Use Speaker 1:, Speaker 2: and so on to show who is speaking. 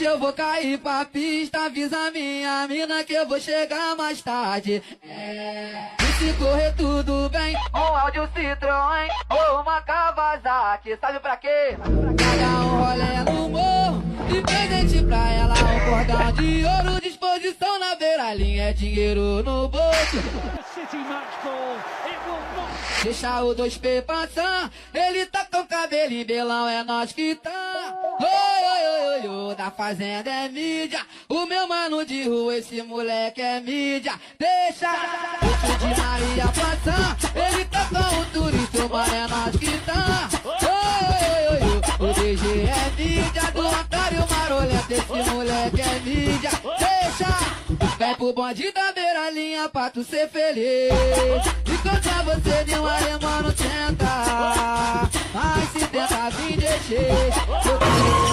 Speaker 1: Hoje eu vou cair pra pista, avisa minha mina que eu vou chegar mais tarde. E se correr tudo bem, um áudio Citroën ou uma Kawasaki, sabe pra quê? Pagar um rolê no morro e presente pra ela, um cordão de ouro, disposição na beira-linha, é dinheiro no bolso. Deixa o 2P passar, ele tá com cabelo em belão, é nós que tá. Oi, oi, oi, oi, da fazenda é mídia, o meu mano de rua, esse moleque é mídia. Deixa o de Maria passar, ele tá com o turista, mano, é nós que tá. Oi, oi, oi, o DG é mídia, do Antário Marolento, esse moleque é mídia. Deixa, vem pro bonde da beira-linha pra tu ser feliz. Encontrar você de um alemão não tenta, mas se tenta vir de jeito.